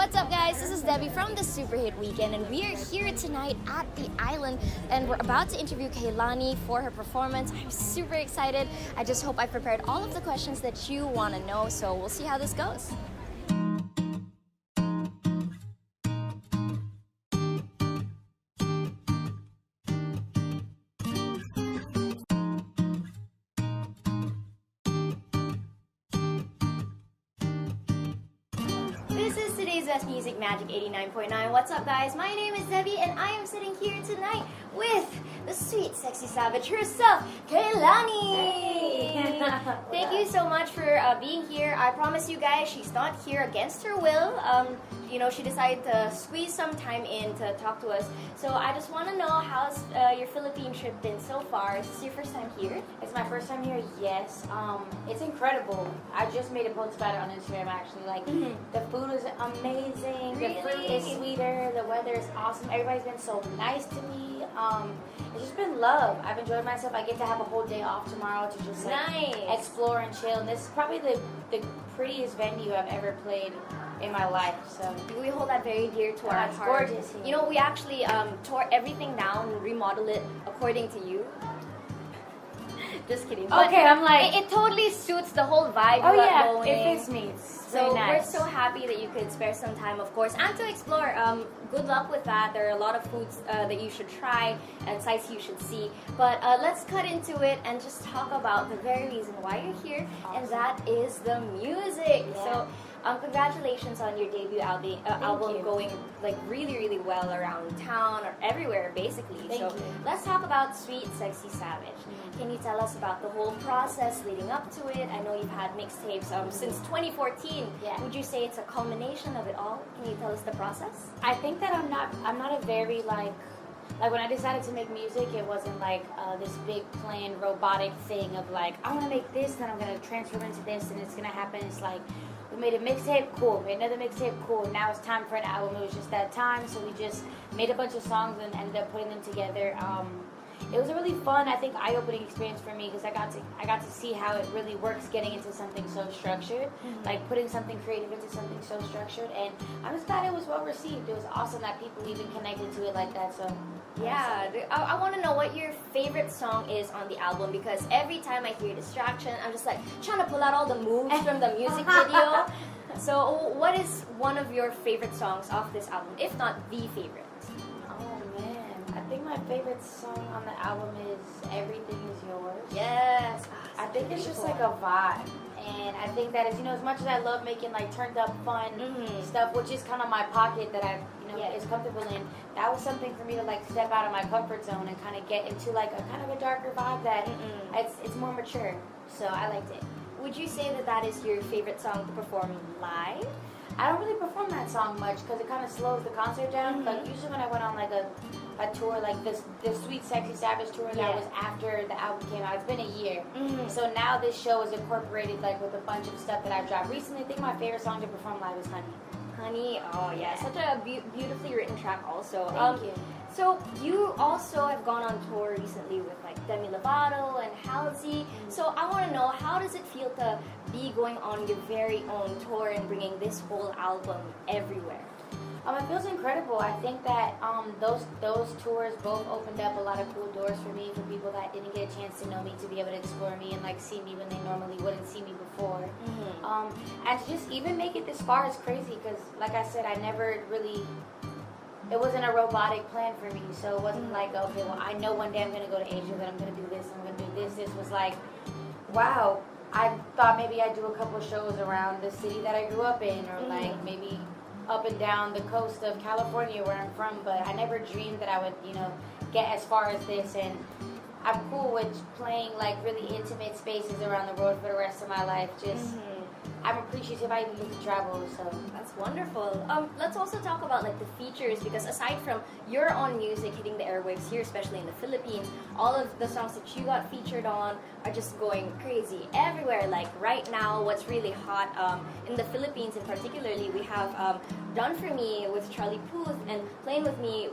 What's up, guys? This is Debbie from the Super Hit Weekend, and we are here tonight at the Island, and we're about to interview Kehlani for her performance. I'm super excited. I just hope I prepared all of the questions that you want to know, so we'll see how this goes. This is today's Best Music Magic 89.9. What's up, guys? My name is Debbie, and I am sitting here tonight with the sweet, sexy savage herself, Kehlani. Hey. Thank you so much for being here. I promise you guys, she's not here against her will. She decided to squeeze some time in to talk to us. So I just want to know, how's your Philippine trip been so far? Is this your first time here? It's my first time here, yes. It's incredible. I just made a post about it on Instagram, actually. The food is amazing. Really? The fruit is sweeter. The weather is awesome. Everybody's been so nice to me. It's just been love. I've enjoyed myself. I get to have a whole day off tomorrow to just explore and chill. And this is probably the prettiest venue I've ever played in my life. So we hold that very dear to our it's heart. gorgeous here. You know, we actually tore everything down and remodeled it according to you. Just kidding. But okay, I'm like... It totally suits the whole vibe. Oh you got yeah, going. it fits me. It's So very nice. we're so happy that you could spare some time, of course, and to explore. Good luck with that. There are a lot of foods that you should try and sites you should see. But let's cut into it and just talk about the very reason why you're here, and that is the music. Yeah. So congratulations on your debut album you. going really, really well around town or everywhere, basically. Thank you. Let's talk about Sweet Sexy Savage. Can you tell us about the whole process leading up to it? I know you've had mixtapes since 2014. Yeah. Would you say it's a culmination of it all? Can you tell us the process? I think that I'm not a very like when I decided to make music, it wasn't this big planned robotic thing of I want to make this, then I'm gonna transform into this, and it's gonna happen. It's we made a mixtape, cool. Made another mixtape, cool. Now it's time for an album. It was just that time, so we just made a bunch of songs and ended up putting them together. It was a really fun, I think, eye-opening experience for me because I got to see how it really works getting into something so structured, putting something creative into something so structured. And I'm just glad it was well received. It was awesome that people even connected to it like that. So yeah, I want to know what your favorite song is on the album, because every time I hear Distraction, I'm just trying to pull out all the moves from the music video. So what is one of your favorite songs off this album, if not the favorite? I think my favorite song on the album is Everything Is Yours. Yes. I think it's just a vibe. And I think that as much as I love making turned up fun stuff, which is kind of my pocket that I is comfortable in, that was something for me to step out of my comfort zone and kind of get into a kind of a darker vibe that it's more mature. So I liked it. Would you say that is your favorite song to perform live? I don't really perform that song much because it kind of slows the concert down. Usually when I went on a tour the Sweet Sexy Savage tour that was after the album came out, it's been a year. So now this show is incorporated with a bunch of stuff that I've dropped recently. I think my favorite song to perform live is Honey. Honey, oh yeah, such a beautifully written track also. Thank you. So you also have gone on tour recently with Demi Lovato and Halsey. So I want to know, how does it feel to be going on your very own tour and bringing this whole album everywhere? It feels incredible. I think that those tours both opened up a lot of cool doors for me, for people that didn't get a chance to know me, to be able to explore me and see me when they normally wouldn't see me before. And to just even make it this far is crazy because, like I said, I never really... It wasn't a robotic plan for me, so it wasn't okay, well, I know one day I'm going to go to Asia, then I'm going to do this, I'm going to do this. This was wow, I thought maybe I'd do a couple shows around the city that I grew up in, or maybe up and down the coast of California where I'm from, but I never dreamed that I would, get as far as this. And I'm cool with playing really intimate spaces around the world for the rest of my life. I'm appreciative I even get to travel, so that's wonderful. Let's also talk about the features, because aside from your own music hitting the airwaves here, especially in the Philippines, all of the songs that you got featured on are just going crazy everywhere. Right now, what's really hot in the Philippines, and particularly, we have Done For Me with Charlie Puth and Playing With Me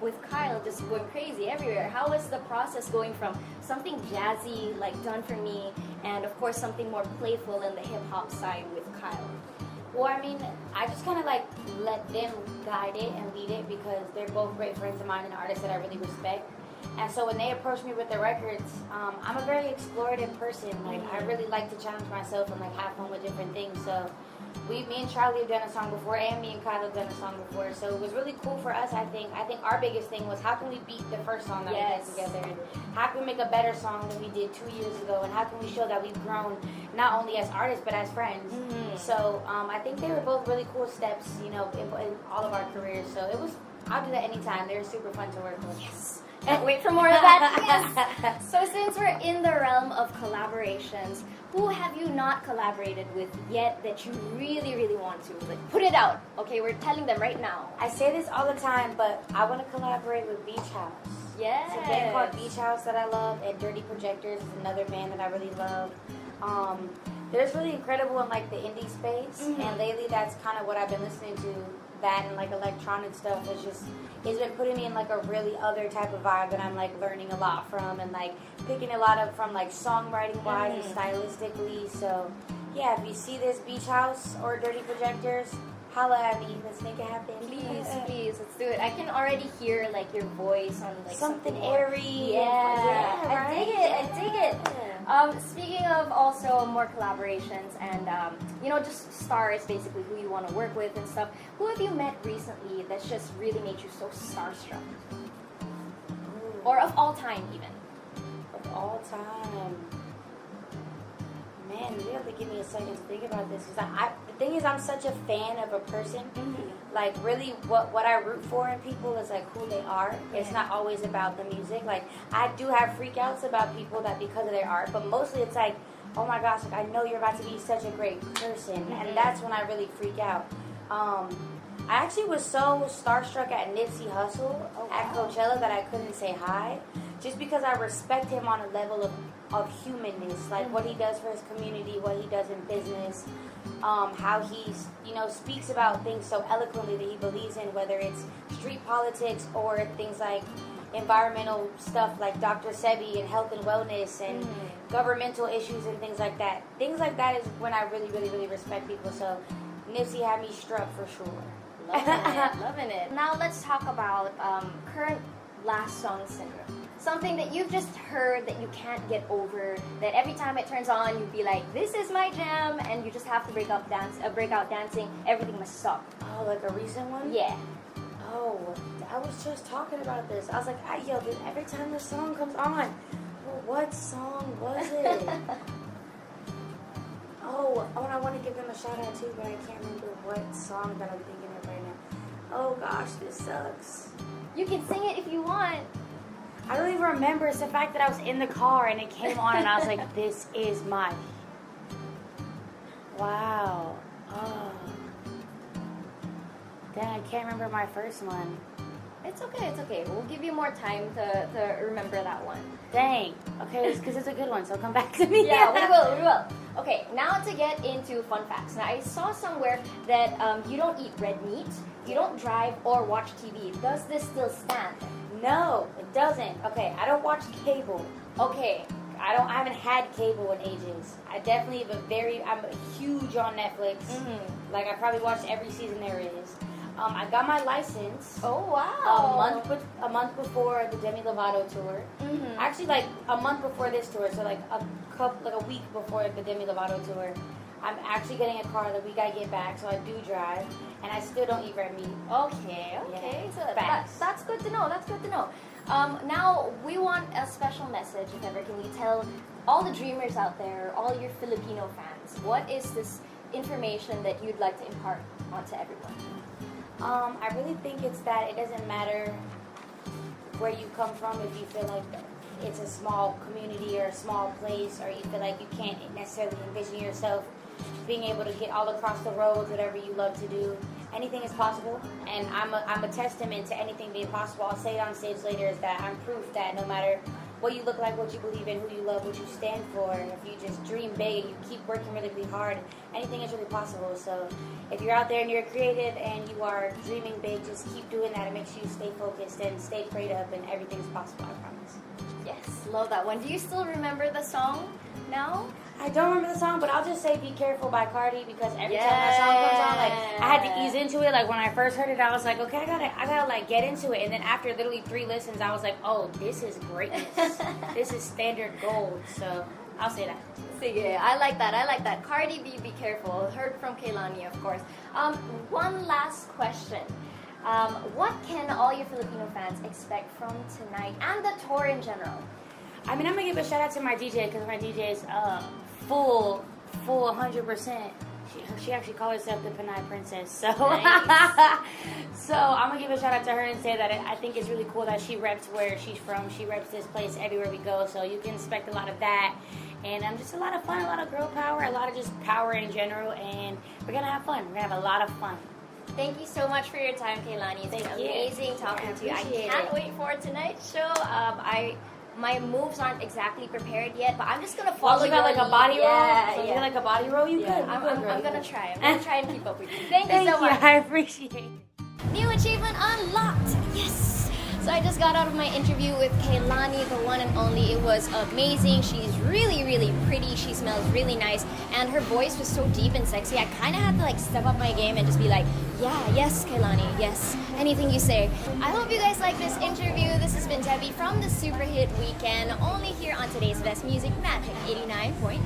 with Kyle, just going crazy everywhere. How was the process going from something jazzy like Done For Me, and of course something more playful in the hip-hop side with Kyle? Well, I mean, I just kind of like let them guide it and lead it because they're both great friends of mine and artists that I really respect. And so when they approach me with the records, I'm a very explorative person. Like I really like to challenge myself and like have fun with different things. So me and Charlie have done a song before, and me and Kyle have done a song before. So it was really cool for us. I think our biggest thing was how can we beat the first song that we did together, and how can we make a better song than we did 2 years ago, and how can we show that we've grown not only as artists but as friends. So I think they were both really cool steps, you know, in all of our careers. So it was. I'll do that anytime. They're super fun to work with. Yes. Can't wait for more of that. Yes. So since we're in the realm of collaborations, who have you not collaborated with yet that you really, really want to? Like, put it out. Okay, we're telling them right now. I say this all the time, but I want to collaborate with Beach House. Yes. It's a band called Beach House that I love, and Dirty Projectors is another band that I really love. They're just really incredible in like the indie space, and lately that's kind of what I've been listening to. That and like electronic stuff it's been putting me in like a really other type of vibe that I'm like learning a lot from, and like picking a lot up from like songwriting wise and stylistically. So yeah, if you see this Beach House or Dirty Projectors, holla at me. Let's make it happen. Please, please, let's do it. I can already hear like your voice on like something airy. Yeah, right? I dig it. I dig it. Speaking of also more collaborations and you know, just stars basically who you want to work with and stuff. Who have you met recently that's just really made you so starstruck? Or of all time even? Of all time. Man, you have to give me a second to think about this, because the thing is, I'm such a fan of a person. Like, really, what I root for in people is like who they are. It's not always about the music. Like, I do have freakouts about people that because of their art, but mostly it's like, oh my gosh, like I know you're about to be such a great person, and that's when I really freak out. I actually was so starstruck at Nipsey Hussle at Coachella that I couldn't say hi, just because I respect him on a level of humanness, like what he does for his community, what he does in business, how he, you know, speaks about things so eloquently that he believes in, whether it's street politics or things like environmental stuff like Dr. Sebi and health and wellness and governmental issues and things like that. Things like that is when I really, really, really respect people. So Nipsey had me struck for sure. Loving it, loving it. Now let's talk about current last song syndrome. Something that you've just heard that you can't get over, that every time it turns on, you'd be like, this is my jam, and you just have to break out dancing, everything must stop. Oh, like a recent one? Yeah. Oh, I was just talking about this. I was like, yo, every time this song comes on, well, what song was it? Oh, I want to give them a shout out too, but I can't remember what song that I'm thinking of right now. Oh gosh, this sucks. You can sing it if you want. I don't even remember. It's the fact that I was in the car and it came on and I was like, this is my... Wow. Oh. Then I can't remember my first one. It's okay, it's okay. We'll give you more time to remember that one. Dang. Okay, because it's a good one, so come back to me. Yeah, we will. Okay, now to get into fun facts. Now, I saw somewhere that you don't eat red meat, you don't drive or watch TV. Does this still stand? No, it doesn't. Okay, I don't watch cable. Okay. I haven't had cable in ages. I definitely I'm huge on Netflix. Like, I probably watched every season there is. I got my license. Oh wow! A month before the Demi Lovato tour. Actually, like a month before this tour, so like a week before the Demi Lovato tour. I'm actually getting a car the week I get back, so I do drive, and I still don't eat red meat. Okay. Yeah. So that's good to know. That's good to know. Now we want a special message, if ever. Can you tell all the dreamers out there, all your Filipino fans, what is this information that you'd like to impart onto everyone? I really think it's that it doesn't matter where you come from if you feel like it's a small community or a small place, or you feel like you can't necessarily envision yourself being able to get all across the road, whatever you love to do. Anything is possible, and I'm a testament to anything being possible. I'll say it on stage later, is that I'm proof that no matter what you look like, what you believe in, who you love, what you stand for, if you just dream big and you keep working really, really hard, anything is really possible. So if you're out there and you're creative and you are dreaming big, just keep doing that. It makes you stay focused and stay prayed up, and everything's possible, I promise. Yes, love that one. Do you still remember the song now? I don't remember the song, but I'll just say "Be Careful" by Cardi, because every time that song comes on, like I had to ease into it. Like when I first heard it, I was like, okay, I gotta like get into it. And then after literally 3 listens, I was like, oh, this is greatness. This is standard gold. So I'll say that. Sige, I like that. Cardi B, Be Careful. Heard from Kehlani, of course. One last question. What can all your Filipino fans expect from tonight and the tour in general? I mean, I'm gonna give a shout out to my DJ, because my DJ is full 100%. She actually calls herself the Panay Princess. So, Nice. so I'm gonna give a shout out to her and say that I think it's really cool that she reps where she's from. She reps this place everywhere we go. So you can expect a lot of that, and just a lot of fun, a lot of girl power, a lot of just power in general, and we're gonna have fun. We're gonna have a lot of fun. Thank you so much for your time, Kehlani. It's been amazing talking to you. I can't wait for tonight's show. My moves aren't exactly prepared yet, but I'm just gonna follow. You got like a body roll. Yeah, so you got like a body roll. You good? I'm gonna try. I'm gonna try and keep up with you. Thank you so much. I appreciate it. New achievement unlocked. Yes. So I just got out of my interview with Kehlani, the one and only. It was amazing. She's really, really pretty. She smells really nice. And her voice was so deep and sexy. I kind of had to like step up my game and just be like, yeah, yes, Kehlani, yes. Anything you say. I hope you guys like this interview. This has been Debbie from the Super Hit Weekend, only here on today's Best Music Magic 89.9.